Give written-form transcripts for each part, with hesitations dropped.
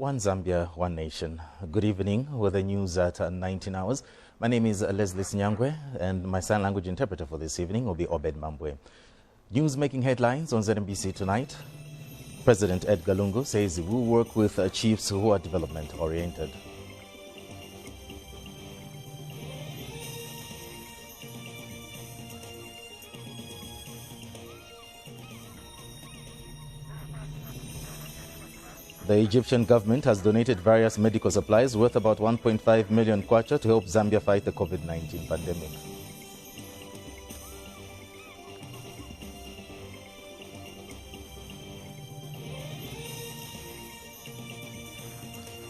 One Zambia, One Nation. Good evening with the news at 19 hours. My name is Leslie Sinyangwe and my sign language interpreter for this evening will be Obed Mambwe. News making headlines on ZNBC tonight. President Edgar Lungu says he will work with chiefs who are development oriented. The Egyptian government has donated various medical supplies worth about 1.5 million kwacha to help Zambia fight the COVID-19 pandemic.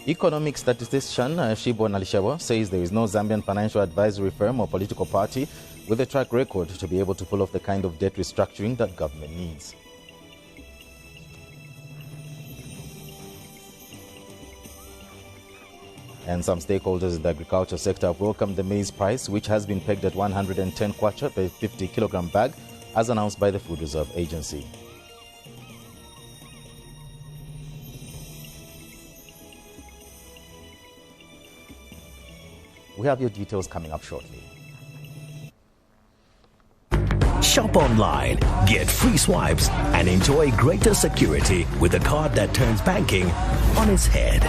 Economic statistician Shibo Nalishawa says there is no Zambian financial advisory firm or political party with a track record to be able to pull off the kind of debt restructuring that government needs. And some stakeholders in the agriculture sector have welcomed the maize price, which has been pegged at 110 kwacha per 50-kilogram bag, as announced by the Food Reserve Agency. We have your details coming up shortly. Shop online, get free swipes, and enjoy greater security with a card that turns banking on its head.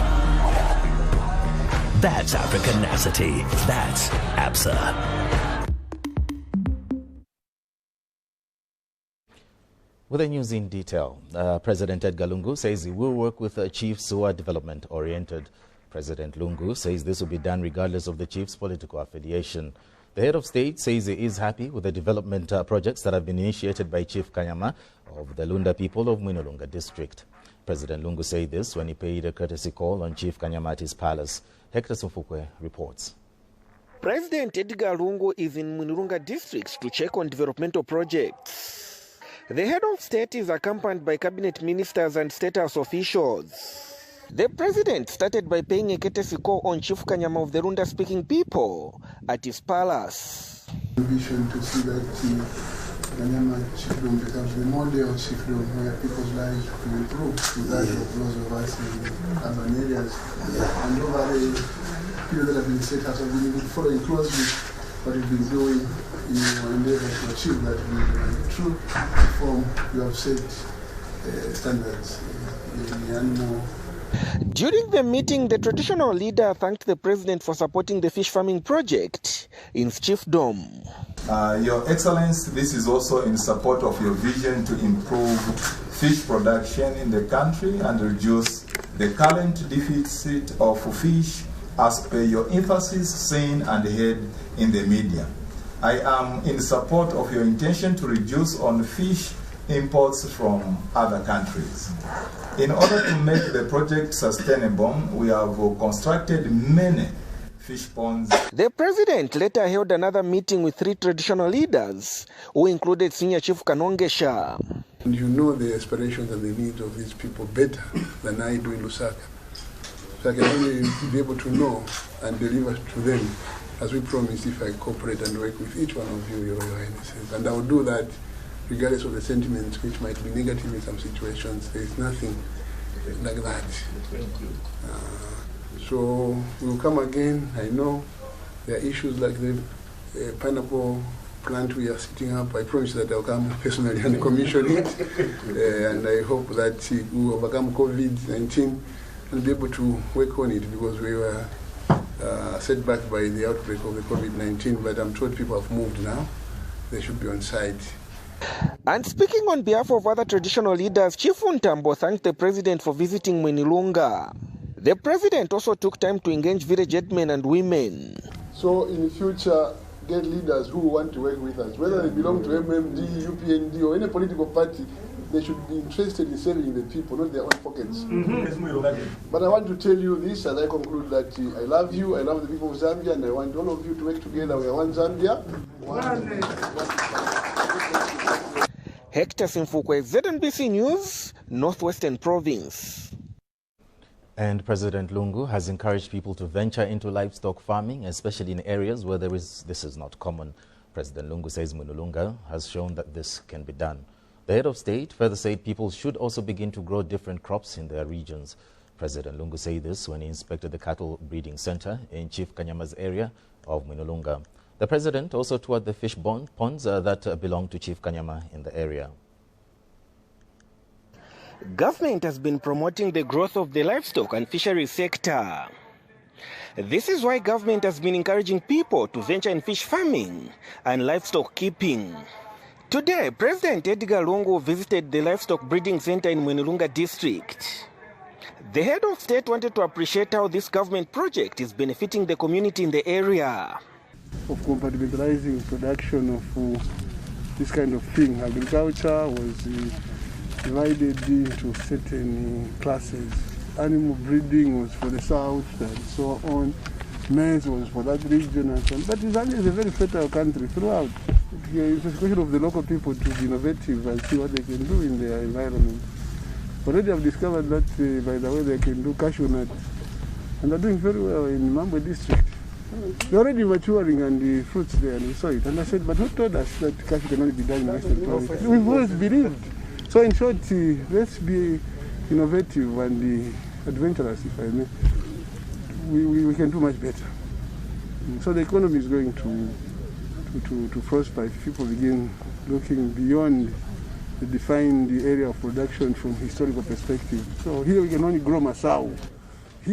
That's Africanacity. That's ABSA. With the news in detail, President Edgar Lungu says he will work with chiefs who are development-oriented. President Lungu says this will be done regardless of the chief's political affiliation. The head of state says he is happy with the development projects that have been initiated by Chief Kanyama of the Lunda people of Mwinilunga district. President Lungu said this when he paid a courtesy call on Chief Kanyama at his palace. Hector Sufukwe reports. President Edgar Lungu is in Mwinilunga district to check on developmental projects. The head of state is accompanied by cabinet ministers and state house officials. The president started by paying a courtesy call on Chief Kanyama of the Lunda-speaking people at his palace. Ambition to see that Kanyama chiefdom becomes the model chiefdom where people's lives will improve to that of those of us in urban areas. And over the period that have been set us, we've been following closely what we've been doing in our endeavor to achieve that with true reform. You have set standards in the animal. During the meeting, the traditional leader thanked the president for supporting the fish farming project in his chiefdom. Your Excellency, this is also in support of your vision to improve fish production in the country and reduce the current deficit of fish as per your emphasis seen and heard in the media. I am in support of your intention to reduce on fish imports from other countries. In order to make the project sustainable, we have constructed many fish ponds. The president later held another meeting with 3 traditional leaders, who included Senior Chief Kanongesha. And you know the aspirations and the needs of these people better than I do in Lusaka. So I can only be able to know and deliver to them, as we promised, if I cooperate and work with each one of you, Your Highnesses. And I will do that regardless of the sentiments which might be negative in some situations. There is nothing like that. So we'll come again. I know there are issues like the pineapple plant we are setting up. I promise that I'll come personally and commission it. And I hope that we will overcome COVID-19 and be able to work on it, because we were set back by the outbreak of the COVID-19. But I'm told people have moved now. They should be on site. And speaking on behalf of other traditional leaders, Chief Ntambo thanked the president for visiting Mwinilunga. The president also took time to engage village headmen and women. So in the future, get leaders who want to work with us, whether they belong to MMD, UPND, or any political party. They should be interested in serving the people, not their own pockets. But I want to tell you this as I conclude, that I love you, I love the people of Zambia, and I want all of you to work together. We are one Zambia. Hector Simfukwe, ZNBC News, Northwestern Province. And President Lungu has encouraged people to venture into livestock farming, especially in areas where this is not common. President Lungu says Mwinilunga has shown that this can be done. The head of state further said people should also begin to grow different crops in their regions. President Lungu said this when he inspected the cattle breeding center in Chief Kanyama's area of Mwinilunga. The president also toured the fish ponds that belong to Chief Kanyama in the area. Government has been promoting the growth of the livestock and fisheries sector. This is why government has been encouraging people to venture in fish farming and livestock keeping. Today, President Edgar Lungu visited the livestock breeding center in Mwinilunga district. The head of state wanted to appreciate how this government project is benefiting the community in the area. Of compartmentalizing production of this kind of thing. Agriculture was divided into certain classes. Animal breeding was for the south and so on. Maize was for that region and so on. But Zambia is a very fertile country throughout. It's a question of the local people to be innovative and see what they can do in their environment. Already I've discovered that, by the way, they can do cashew nuts. And they're doing very well in Mambwe district. They're already maturing and the fruits there, and we saw it. And I said, but who told us that cashew can only be done in Western Province? We've always believed. So in short, let's be innovative and adventurous, if I may. We can do much better. So the economy is going to prosper if people begin looking beyond the defined area of production from historical perspective. So here we can only grow masao.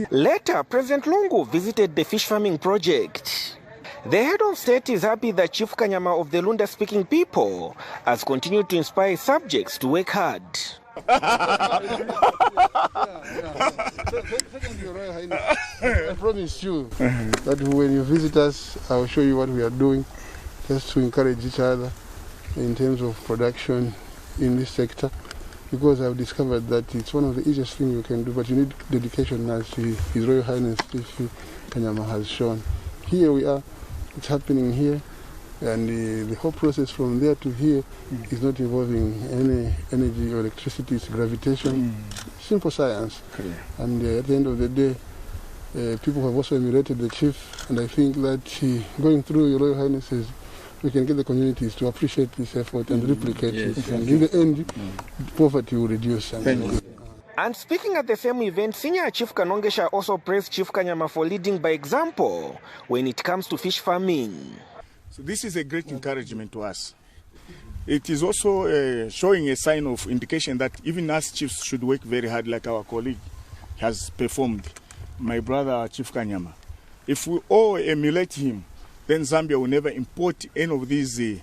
Later, President Lungu visited the fish farming project. The head of state is happy that Chief Kanyama of the Lunda-speaking people has continued to inspire subjects to work hard. I promise you that when you visit us, I will show you what we are doing, just to encourage each other in terms of production in this sector, because I've discovered that it's one of the easiest things you can do, but you need dedication, as His Royal Highness Chief Kanyama has shown. Here we are, it's happening here, and the whole process from there to here is not involving any energy or electricity, it's gravitation, simple science. And at the end of the day, people have also emulated the chief, and I think that going through Your Royal Highnesses, we can get the communities to appreciate this effort and replicate it. And in the end, poverty will reduce. And speaking at the same event, Senior Chief Kanongesha also praised Chief Kanyama for leading by example when it comes to fish farming. So this is a great encouragement to us. It is also showing a sign of indication that even us chiefs should work very hard, like our colleague has performed, my brother Chief Kanyama. If we all emulate him, then Zambia will never import any of these,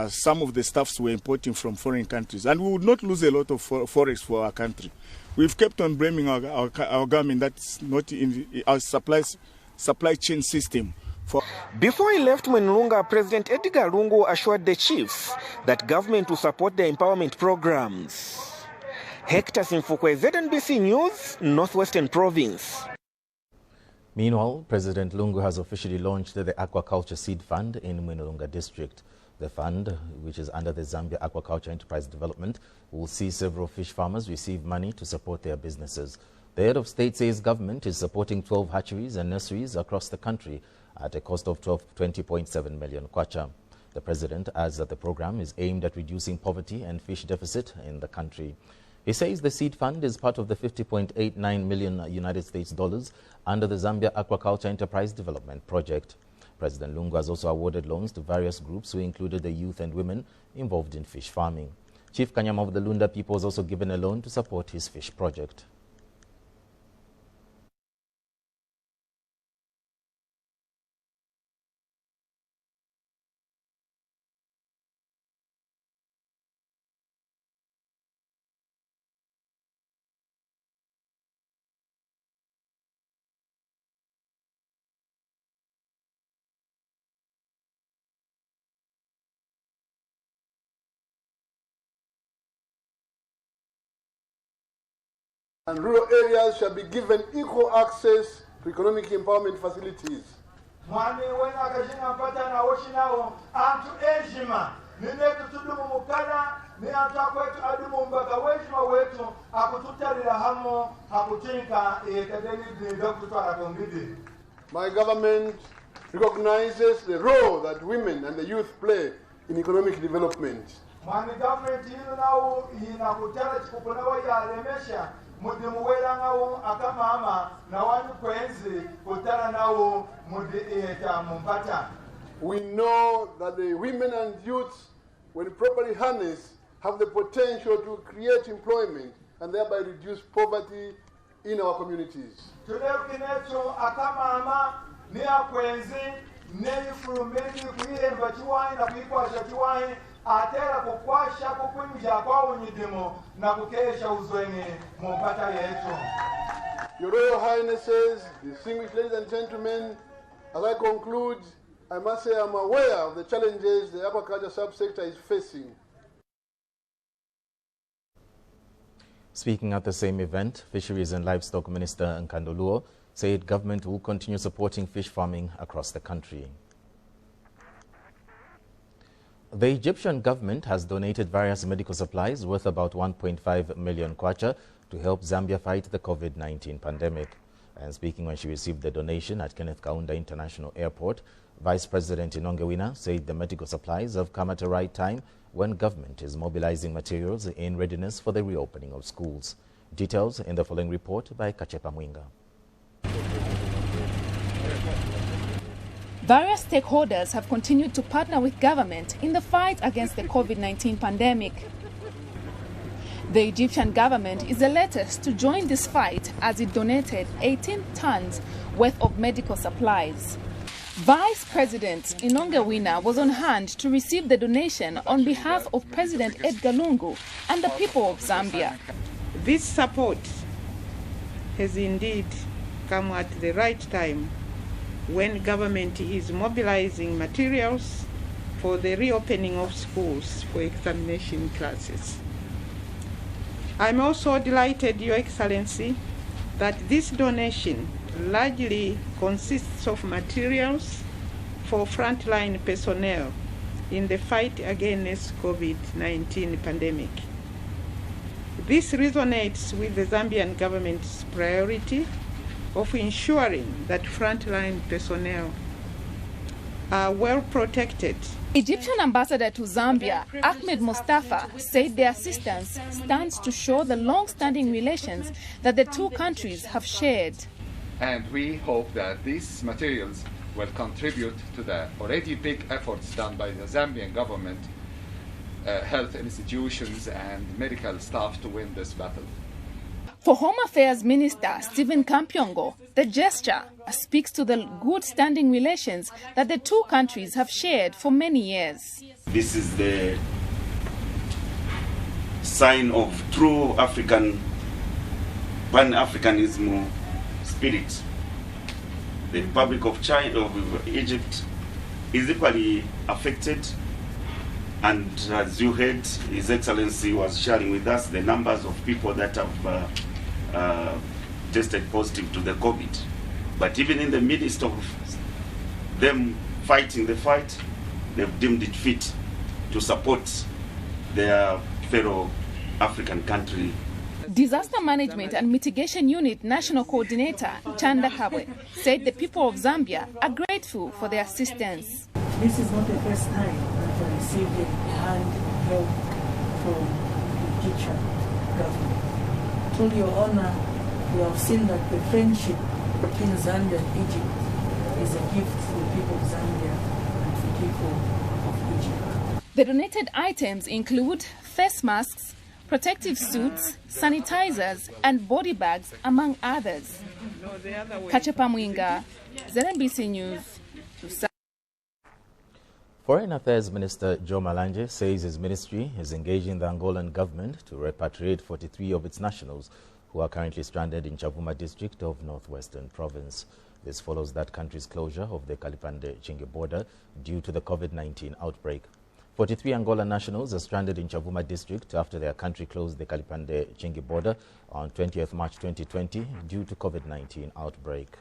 some of the stuffs we're importing from foreign countries. And we would not lose a lot of forex for our country. We've kept on blaming our government that's not in our supply chain system. Before he left Mwinilunga, President Edgar Lungu assured the chiefs that government will support their empowerment programs. Hector Simfukwe, ZNBC News, Northwestern Province. Meanwhile, President Lungu has officially launched the Aquaculture Seed Fund in Mwinilunga district. The fund, which is under the Zambia Aquaculture Enterprise Development, will see several fish farmers receive money to support their businesses. The head of state says government is supporting 12 hatcheries and nurseries across the country at a cost of 20.7 million kwacha. The president adds that the program is aimed at reducing poverty and fish deficit in the country. He says the seed fund is part of the $50.89 million United States dollars under the Zambia Aquaculture Enterprise Development Project. President Lungu has also awarded loans to various groups who included the youth and women involved in fish farming. Chief Kanyama of the Lunda people was also given a loan to support his fish project. And rural areas shall be given equal access to economic empowerment facilities. My government recognizes the role that women and the youth play in economic development. mudimuwera ngawo akamama na wanu kwenzi kutana nawo mudi iheta mumpata. We know that the women and youths, when properly harnessed, have the potential to create employment and thereby reduce poverty in our communities. Tunekinecho akamama ni akwenzi ne ifurumeni kuihemba chiwai na kuikwasha chiwai atera kukwasha kukwinja kwa unyidimo na kukesha uzwengi mumpata yetu. Your Royal Highnesses, distinguished ladies and gentlemen, as I conclude, I must say I'm aware of the challenges the aquaculture subsector is facing. Speaking at the same event, Fisheries and Livestock Minister Nkandoluo said government will continue supporting fish farming across the country. The Egyptian government has donated various medical supplies worth about 1.5 million kwacha to help Zambia fight the COVID-19 pandemic. And speaking when she received the donation at Kenneth Kaunda International Airport, Vice President Inongewina said the medical supplies have come at the right time when government is mobilizing materials in readiness for the reopening of schools. Details in the following report by Kachepa Mwinga. Various stakeholders have continued to partner with government in the fight against the COVID-19 pandemic. The Egyptian government is the latest to join this fight as it donated 18 tons worth of medical supplies. Vice President Inongewina was on hand to receive the donation on behalf of President Edgar Lungu and the people of Zambia. This support has indeed come at the right time when government is mobilizing materials for the reopening of schools for examination classes. I'm also delighted, Your Excellency, that this donation largely consists of materials for frontline personnel in the fight against COVID-19 pandemic. This resonates with the Zambian government's priority of ensuring that frontline personnel are well protected. Egyptian ambassador to Zambia, Ahmed Mustafa, said the assistance stands to show the long-standing relations that the two countries have shared. And we hope that these materials will contribute to the already big efforts done by the Zambian government, health institutions and medical staff to win this battle. For Home Affairs Minister Stephen Kampyongo, the gesture speaks to the good standing relations that the two countries have shared for many years. This is the sign of true African, Pan-Africanism spirit. The Republic of Egypt is equally affected, and as you heard, His Excellency was sharing with us the numbers of people that have tested positive to the COVID. But even in the midst of them fighting the fight, they've deemed it fit to support their fellow African country. Disaster Management and Mitigation Unit National Coordinator Chanda Kabwe said the people of Zambia are grateful for their assistance. This is not the first time that we received a hand help from the Egyptian government. To your honor, we have seen that the friendship between Zambia and Egypt is a gift for the people of Zambia and for the people of Egypt. The donated items include face masks, protective suits, sanitizers, and body bags, among others. Kachepa Mwinga, ZNBC News. Foreign Affairs Minister Joe Malanje says his ministry is engaging the Angolan government to repatriate 43 of its nationals who are currently stranded in Chavuma district of Northwestern Province. This follows that country's closure of the Kalipande-Chingi border due to the COVID-19 outbreak. 43 Angolan nationals are stranded in Chavuma district after their country closed the Kalipande-Chingi border on 20th March 2020 due to COVID-19 outbreak.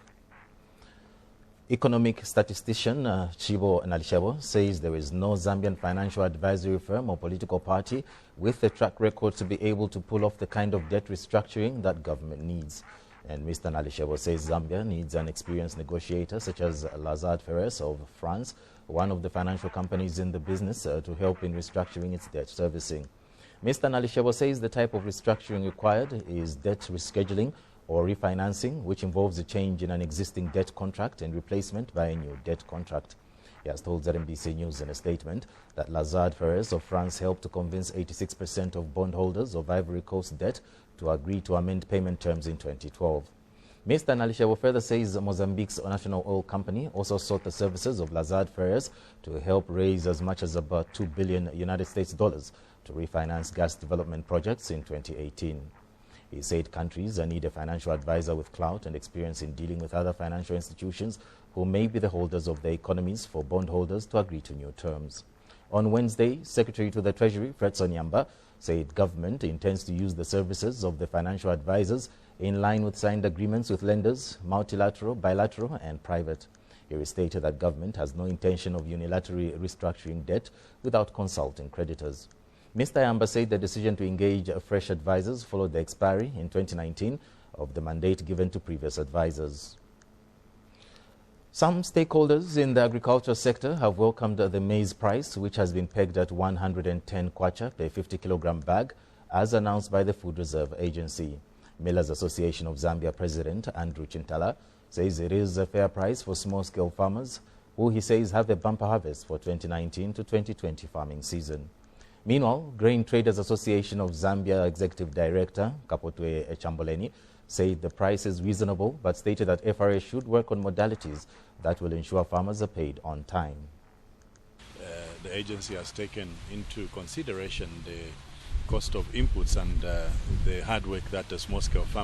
Economic statistician Chibo Nalishebo says there is no Zambian financial advisory firm or political party with a track record to be able to pull off the kind of debt restructuring that government needs. And Mr. Nalishebo says Zambia needs an experienced negotiator such as Lazard Ferres of France, one of the financial companies in the business, to help in restructuring its debt servicing. Mr. Nalishebo says the type of restructuring required is debt rescheduling or refinancing, which involves a change in an existing debt contract and replacement by a new debt contract. He has told ZNBC News in a statement that Lazard Ferres of France helped to convince 86% of bondholders of Ivory Coast debt to agree to amend payment terms in 2012. Mr. Nalishebo further says Mozambique's national oil company also sought the services of Lazard Ferres to help raise as much as about $2 billion to refinance gas development projects in 2018. He said countries need a financial advisor with clout and experience in dealing with other financial institutions who may be the holders of the economies for bondholders to agree to new terms. On Wednesday, Secretary to the Treasury, Fredson Yamba, said government intends to use the services of the financial advisors in line with signed agreements with lenders, multilateral, bilateral and private. He restated that government has no intention of unilaterally restructuring debt without consulting creditors. Mr. Yamba said the decision to engage fresh advisors followed the expiry in 2019 of the mandate given to previous advisors. Some stakeholders in the agriculture sector have welcomed the maize price, which has been pegged at 110 kwacha per 50-kilogram bag, as announced by the Food Reserve Agency. Millers Association of Zambia President Andrew Chintala says it is a fair price for small-scale farmers, who he says have a bumper harvest for 2019 to 2020 farming season. Meanwhile, Grain Traders Association of Zambia Executive Director Kapotwe Echamboleni said the price is reasonable, but stated that FRA should work on modalities that will ensure farmers are paid on time. The agency has taken into consideration the cost of inputs and the hard work that the small-scale farmers